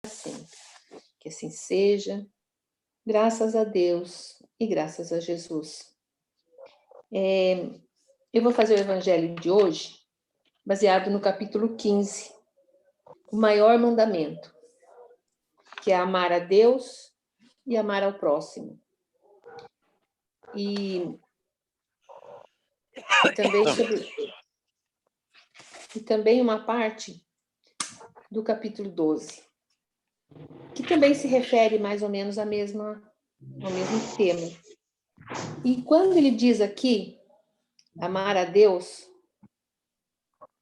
sempre. Que assim seja, graças a Deus e graças a Jesus. Eu vou fazer o evangelho de hoje, baseado no capítulo 15, o maior mandamento, que é amar a Deus e amar ao próximo. E também uma parte do capítulo 12, que também se refere mais ou menos ao mesmo tema. E quando ele diz aqui, amar a Deus,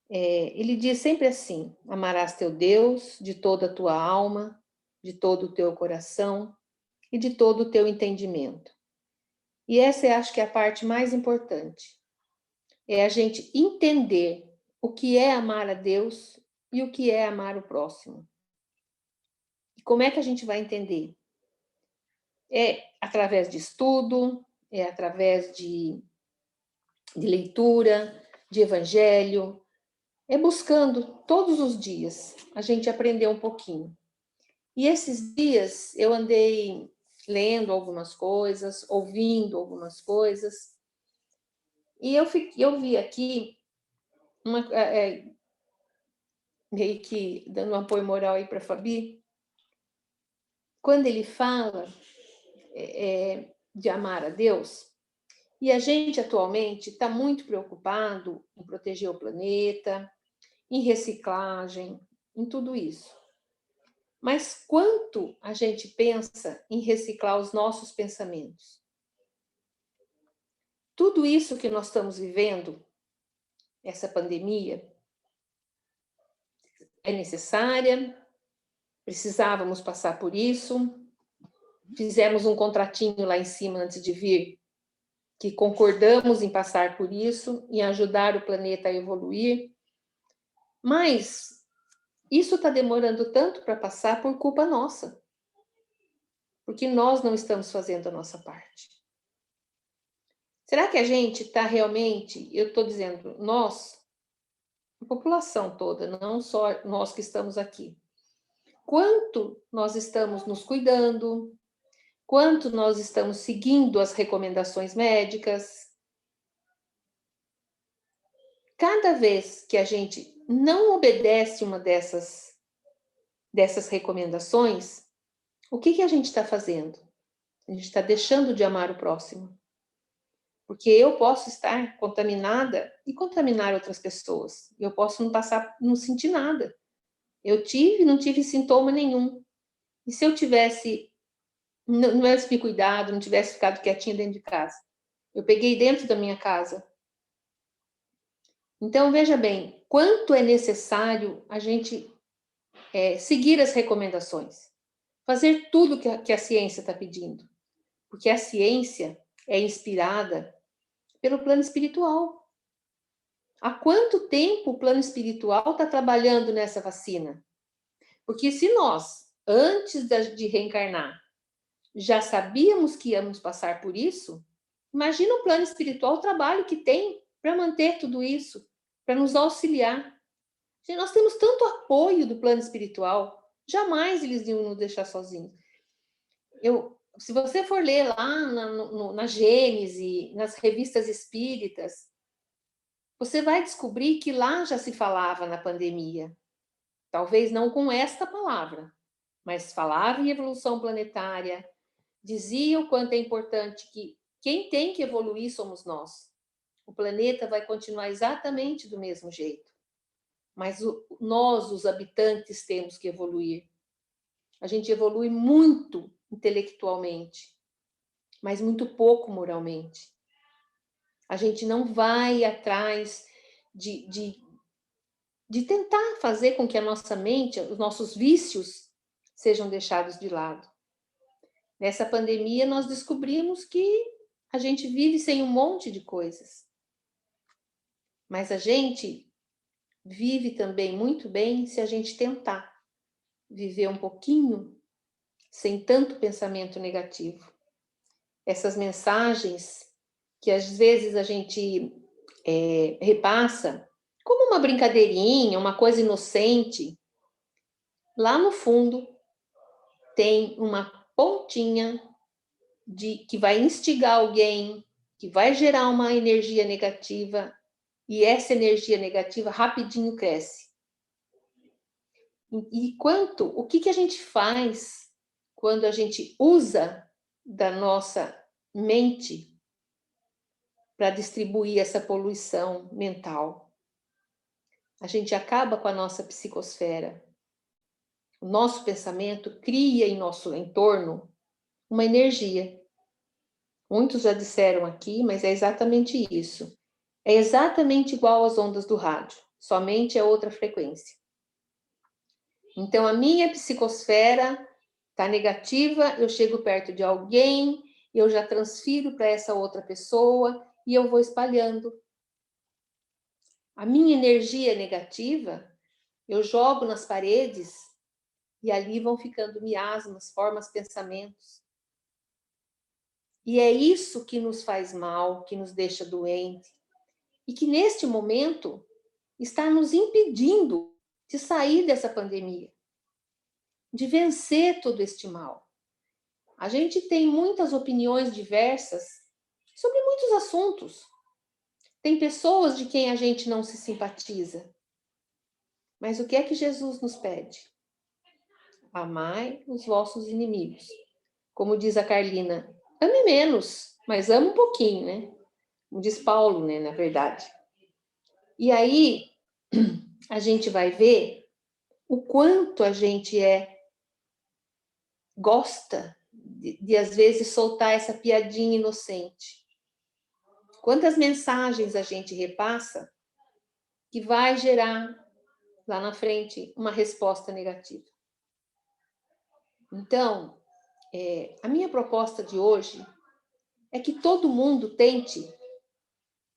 ele diz sempre assim: amarás teu Deus de toda a tua alma, de todo o teu coração e de todo o teu entendimento. E essa eu acho que é a parte mais importante. É a gente entender o que é amar a Deus e o que é amar o próximo. E como é que a gente vai entender? É através de estudo, é através de leitura, de evangelho, é buscando todos os dias a gente aprender um pouquinho. E esses dias eu andei lendo algumas coisas, ouvindo algumas coisas, e eu vi aqui, meio que dando um apoio moral aí para a Fabi, quando ele fala de amar a Deus, e a gente atualmente está muito preocupado em proteger o planeta, em reciclagem, em tudo isso. Mas quanto a gente pensa em reciclar os nossos pensamentos? Tudo isso que nós estamos vivendo, essa pandemia, é necessária, precisávamos passar por isso, fizemos um contratinho lá em cima antes de vir, que concordamos em passar por isso, em ajudar o planeta a evoluir, mas isso está demorando tanto para passar por culpa nossa, porque nós não estamos fazendo a nossa parte. Será que a gente está realmente, eu estou dizendo nós, a população toda, não só nós que estamos aqui, quanto nós estamos nos cuidando, quanto nós estamos seguindo as recomendações médicas? Cada vez que a gente não obedece uma dessas recomendações, o que a gente está fazendo? A gente está deixando de amar o próximo. Porque eu posso estar contaminada e contaminar outras pessoas. Eu posso não sentir nada. Não tive sintoma nenhum. E se eu não tivesse me cuidado, não tivesse ficado quietinha dentro de casa? Eu peguei dentro da minha casa. Então, veja bem, quanto é necessário a gente seguir as recomendações. Fazer tudo que a ciência está pedindo. Porque a ciência é inspirada pelo plano espiritual. Há quanto tempo o plano espiritual está trabalhando nessa vacina? Porque se nós, antes de reencarnar, já sabíamos que íamos passar por isso, imagina o plano espiritual, o trabalho que tem para manter tudo isso, para nos auxiliar. Gente, nós temos tanto apoio do plano espiritual, jamais eles iam nos deixar sozinhos. Se você for ler lá na Gênese, nas revistas espíritas, você vai descobrir que lá já se falava na pandemia. Talvez não com esta palavra, mas falava em evolução planetária, dizia o quanto é importante que quem tem que evoluir somos nós. O planeta vai continuar exatamente do mesmo jeito. Mas nós, os habitantes, temos que evoluir. A gente evolui muito intelectualmente, mas muito pouco moralmente. A gente não vai atrás de tentar fazer com que a nossa mente, os nossos vícios, sejam deixados de lado. Nessa pandemia, nós descobrimos que a gente vive sem um monte de coisas. Mas a gente vive também muito bem se a gente tentar viver um pouquinho sem tanto pensamento negativo. Essas mensagens que às vezes a gente repassa como uma brincadeirinha, uma coisa inocente, lá no fundo tem uma pontinha que vai instigar alguém, que vai gerar uma energia negativa, e essa energia negativa rapidinho cresce. E o que a gente faz quando a gente usa da nossa mente para distribuir essa poluição mental? A gente acaba com a nossa psicosfera. O nosso pensamento cria em nosso entorno uma energia. Muitos já disseram aqui, mas é exatamente isso. É exatamente igual às ondas do rádio, somente é outra frequência. Então, a minha psicosfera está negativa, eu chego perto de alguém, eu já transfiro para essa outra pessoa e eu vou espalhando. A minha energia negativa, eu jogo nas paredes e ali vão ficando miasmas, formas, pensamentos. E é isso que nos faz mal, que nos deixa doente, e que neste momento está nos impedindo de sair dessa pandemia, de vencer todo este mal. A gente tem muitas opiniões diversas sobre muitos assuntos. Tem pessoas de quem a gente não se simpatiza. Mas o que é que Jesus nos pede? Amai os vossos inimigos. Como diz a Carlina, ame menos, mas ame um pouquinho, né? Como diz Paulo, né, na verdade. E aí a gente vai ver o quanto a gente gosta de às vezes soltar essa piadinha inocente. Quantas mensagens a gente repassa que vai gerar lá na frente uma resposta negativa. Então, a minha proposta de hoje é que todo mundo tente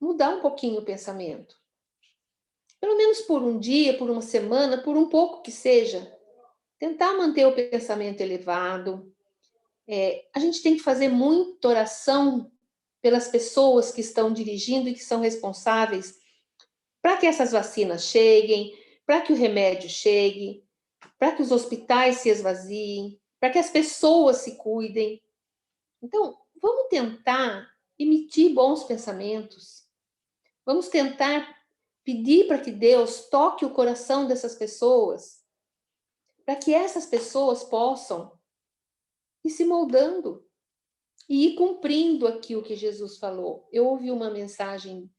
mudar um pouquinho o pensamento. Pelo menos por um dia, por uma semana, por um pouco que seja. Tentar manter o pensamento elevado. A gente tem que fazer muita oração pelas pessoas que estão dirigindo e que são responsáveis para que essas vacinas cheguem, para que o remédio chegue, para que os hospitais se esvaziem, para que as pessoas se cuidem. Então, vamos tentar emitir bons pensamentos. Vamos tentar pedir para que Deus toque o coração dessas pessoas, para que essas pessoas possam ir se moldando e ir cumprindo aquilo que Jesus falou. Eu ouvi uma mensagem,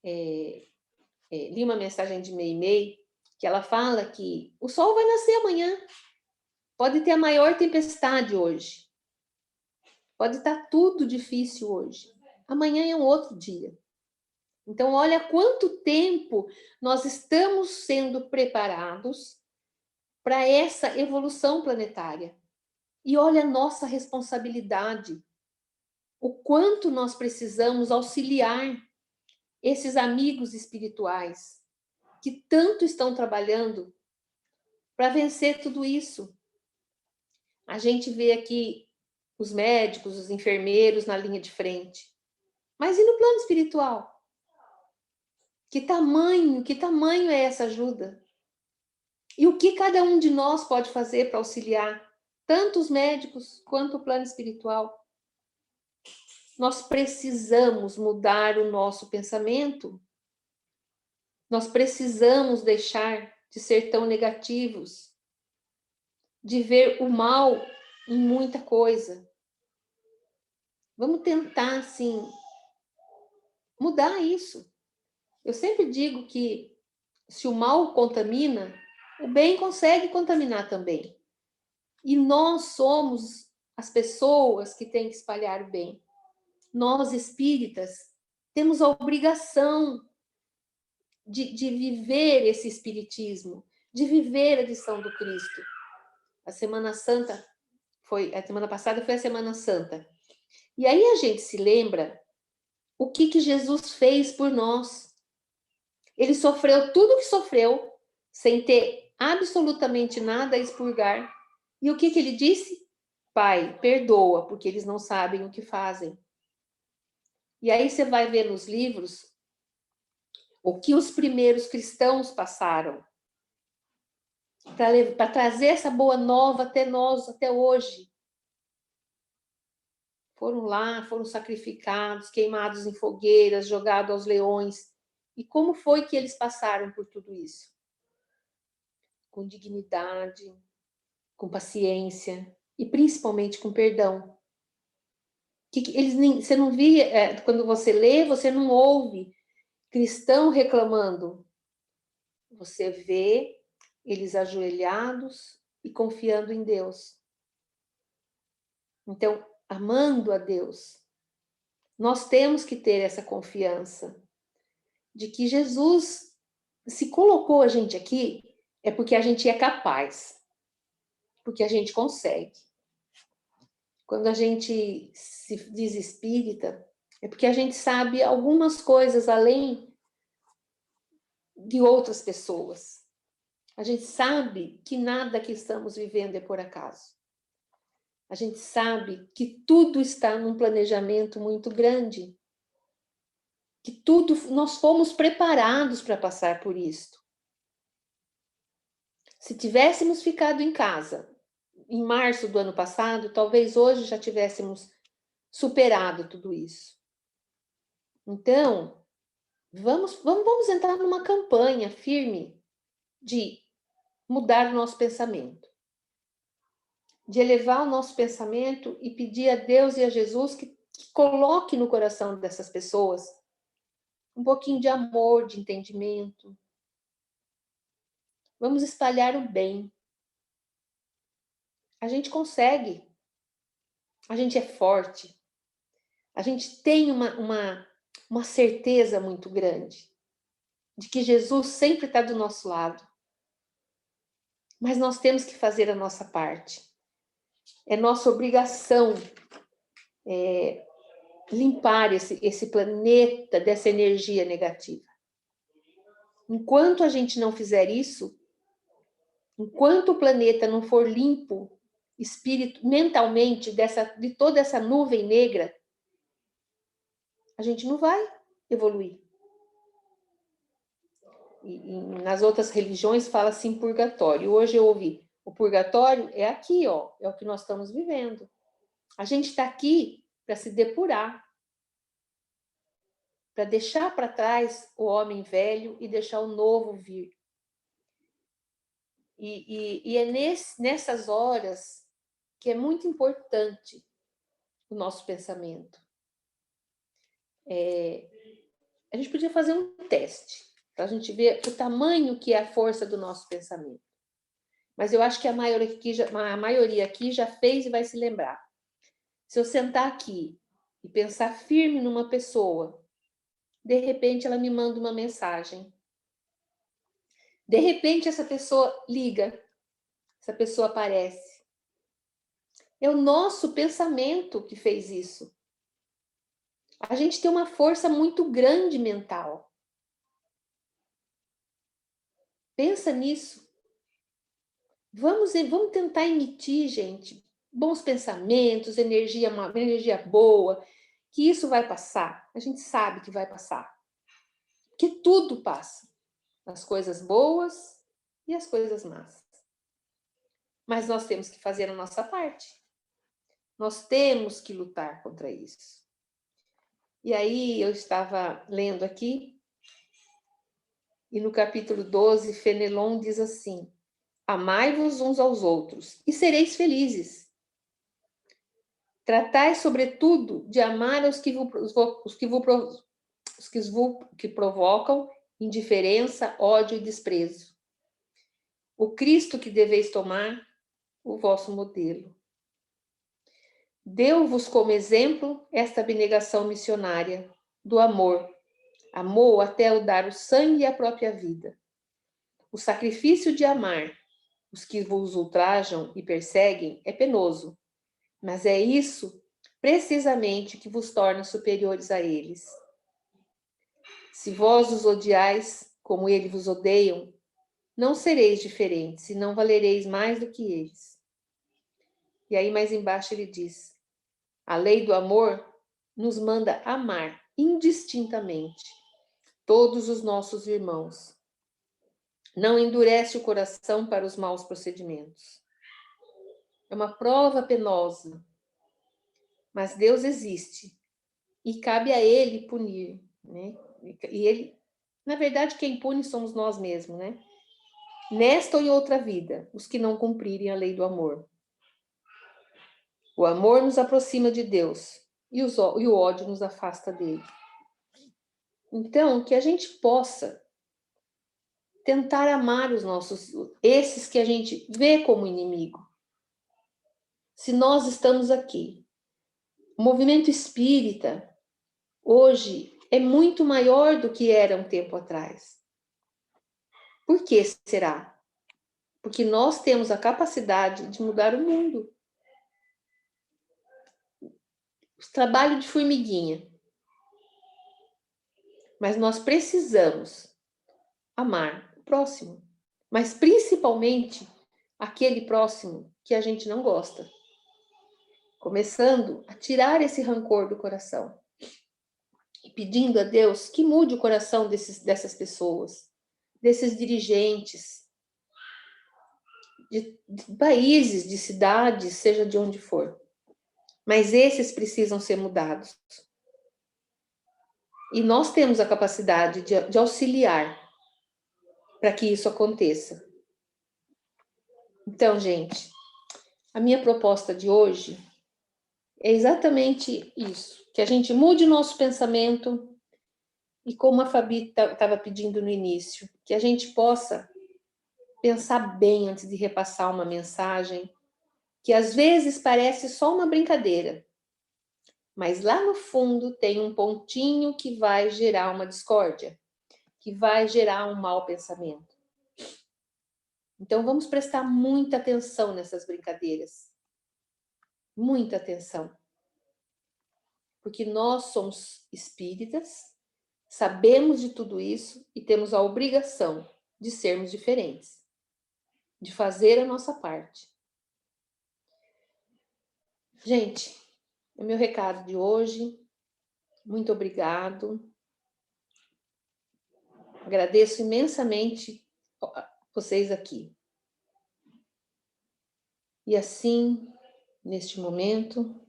li uma mensagem de Meimei, que ela fala que o sol vai nascer amanhã, pode ter a maior tempestade hoje, pode estar tudo difícil hoje, amanhã é um outro dia. Então, olha quanto tempo nós estamos sendo preparados para essa evolução planetária. E olha a nossa responsabilidade, o quanto nós precisamos auxiliar esses amigos espirituais que tanto estão trabalhando para vencer tudo isso. A gente vê aqui os médicos, os enfermeiros na linha de frente. Mas e no plano espiritual? Que tamanho é essa ajuda? E o que cada um de nós pode fazer para auxiliar tanto os médicos quanto o plano espiritual? Nós precisamos mudar o nosso pensamento. Nós precisamos deixar de ser tão negativos, de ver o mal em muita coisa. Vamos tentar, assim, mudar isso. Eu sempre digo que se o mal contamina, o bem consegue contaminar também. E nós somos as pessoas que têm que espalhar o bem. Nós, espíritas, temos a obrigação de viver esse espiritismo, de viver a lição do Cristo. A Semana passada foi a Semana Santa. E aí a gente se lembra o que Jesus fez por nós. Ele sofreu tudo o que sofreu, sem ter absolutamente nada a expurgar. E o que ele disse? Pai, perdoa, porque eles não sabem o que fazem. E aí você vai ver nos livros o que os primeiros cristãos passaram. para trazer essa boa nova até nós, até hoje. Foram lá, foram sacrificados, queimados em fogueiras, jogados aos leões. E como foi que eles passaram por tudo isso? Com dignidade, com paciência e principalmente com perdão. Você não via, quando você lê, você não ouve cristão reclamando. Você vê eles ajoelhados e confiando em Deus. Então, amando a Deus, nós temos que ter essa confiança de que Jesus, se colocou a gente aqui, é porque a gente é capaz, porque a gente consegue. Quando a gente se diz espírita, é porque a gente sabe algumas coisas além de outras pessoas. A gente sabe que nada que estamos vivendo é por acaso. A gente sabe que tudo está num planejamento muito grande. Que tudo, nós fomos preparados para passar por isto. Se tivéssemos ficado em casa em março do ano passado, talvez hoje já tivéssemos superado tudo isso. Então, vamos entrar numa campanha firme de mudar o nosso pensamento, de elevar o nosso pensamento e pedir a Deus e a Jesus que coloque no coração dessas pessoas um pouquinho de amor, de entendimento. Vamos espalhar o bem. A gente consegue. A gente é forte. A gente tem uma certeza muito grande de que Jesus sempre está do nosso lado. Mas nós temos que fazer a nossa parte. É nossa obrigação limpar esse planeta dessa energia negativa. Enquanto a gente não fizer isso, enquanto o planeta não for limpo mentalmente de toda essa nuvem negra, a gente não vai evoluir. E nas outras religiões fala assim purgatório. Hoje eu ouvi, o purgatório é aqui, ó, é o que nós estamos vivendo. A gente está aqui para se depurar, para deixar para trás o homem velho e deixar o novo vir. E é nessas horas que é muito importante o nosso pensamento. A gente podia fazer um teste, para a gente ver o tamanho que é a força do nosso pensamento. Mas eu acho que a maioria aqui já fez e vai se lembrar. Se eu sentar aqui e pensar firme numa pessoa, de repente ela me manda uma mensagem. De repente essa pessoa liga, essa pessoa aparece. É o nosso pensamento que fez isso. A gente tem uma força muito grande mental. Pensa nisso. Vamos tentar emitir, gente, bons pensamentos, uma energia boa, que isso vai passar. A gente sabe que vai passar. Que tudo passa. As coisas boas e as coisas más. Mas nós temos que fazer a nossa parte. Nós temos que lutar contra isso. E aí eu estava lendo aqui, e no capítulo 12, Fenelon diz assim: amai-vos uns aos outros e sereis felizes. Tratai, sobretudo, de amar os que provocam indiferença, ódio e desprezo. O Cristo que deveis tomar, o vosso modelo. Deu-vos como exemplo esta abnegação missionária do amor. Amou até o dar o sangue e a própria vida. O sacrifício de amar os que vos ultrajam e perseguem é penoso, mas é isso precisamente que vos torna superiores a eles. Se vós os odiais como eles vos odeiam, não sereis diferentes e não valereis mais do que eles. E aí mais embaixo ele diz: a lei do amor nos manda amar indistintamente todos os nossos irmãos. não endurece o coração para os maus procedimentos. É uma prova penosa, mas Deus existe e cabe a Ele punir, né? E Ele, na verdade, quem pune somos nós mesmos, né? Nesta ou em outra vida, os que não cumprirem a lei do amor. O amor nos aproxima de Deus e o ódio nos afasta dele. Então, que a gente possa tentar amar esses que a gente vê como inimigo. Se nós estamos aqui, o movimento espírita hoje é muito maior do que era um tempo atrás. Por que será? Porque nós temos a capacidade de mudar o mundo. Trabalho de formiguinha. Mas nós precisamos amar o próximo. Mas principalmente aquele próximo que a gente não gosta. Começando a tirar esse rancor do coração. E pedindo a Deus que mude o coração dessas pessoas, desses dirigentes, de países, de cidades, seja de onde for. Mas esses precisam ser mudados. E nós temos a capacidade de auxiliar para que isso aconteça. Então, gente, a minha proposta de hoje é exatamente isso, que a gente mude o nosso pensamento e como a Fabi estava pedindo no início, que a gente possa pensar bem antes de repassar uma mensagem que às vezes parece só uma brincadeira, mas lá no fundo tem um pontinho que vai gerar uma discórdia, que vai gerar um mau pensamento. Então vamos prestar muita atenção nessas brincadeiras. Muita atenção. Porque nós somos espíritas, sabemos de tudo isso e temos a obrigação de sermos diferentes, de fazer a nossa parte. Gente, é o meu recado de hoje. Muito obrigado. Agradeço imensamente vocês aqui. E assim, neste momento,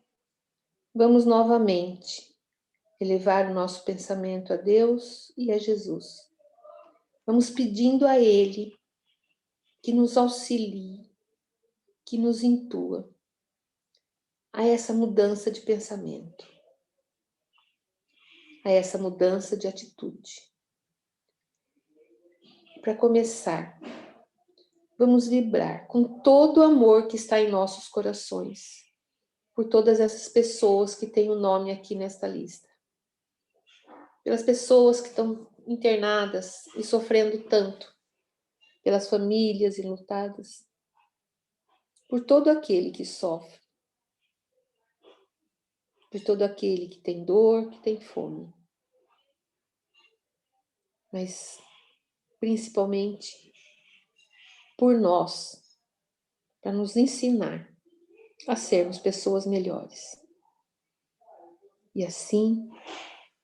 vamos novamente elevar o nosso pensamento a Deus e a Jesus. Vamos pedindo a Ele que nos auxilie, que nos intua a essa mudança de pensamento, a essa mudança de atitude. Para começar, vamos vibrar com todo o amor que está em nossos corações, por todas essas pessoas que têm o nome aqui nesta lista. Pelas pessoas que estão internadas e sofrendo tanto, pelas famílias enlutadas, por todo aquele que sofre, por todo aquele que tem dor, que tem fome. Mas, principalmente, por nós, para nos ensinar a sermos pessoas melhores. E assim,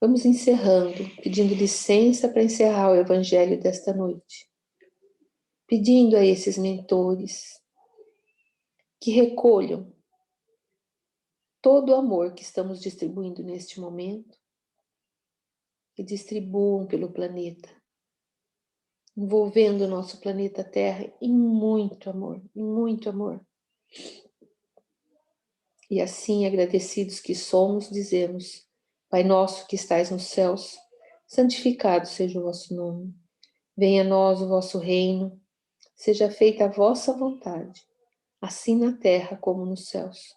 vamos encerrando, pedindo licença para encerrar o Evangelho desta noite. Pedindo a esses mentores que recolham todo o amor que estamos distribuindo neste momento e distribuam pelo planeta, envolvendo o nosso planeta Terra em muito amor, em muito amor. E assim, agradecidos que somos, dizemos: Pai nosso que estais nos céus, santificado seja o vosso nome. Venha a nós o vosso reino, seja feita a vossa vontade, assim na terra como nos céus.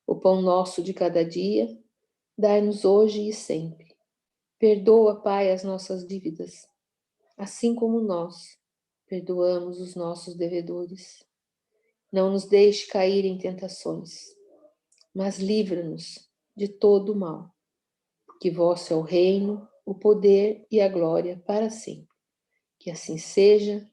O pão nosso de cada dia, dai-nos hoje e sempre. Perdoa, Pai, as nossas dívidas, assim como nós perdoamos os nossos devedores. Não nos deixe cair em tentações, mas livra-nos de todo o mal, porque vosso é o reino, o poder e a glória para sempre. Que assim seja,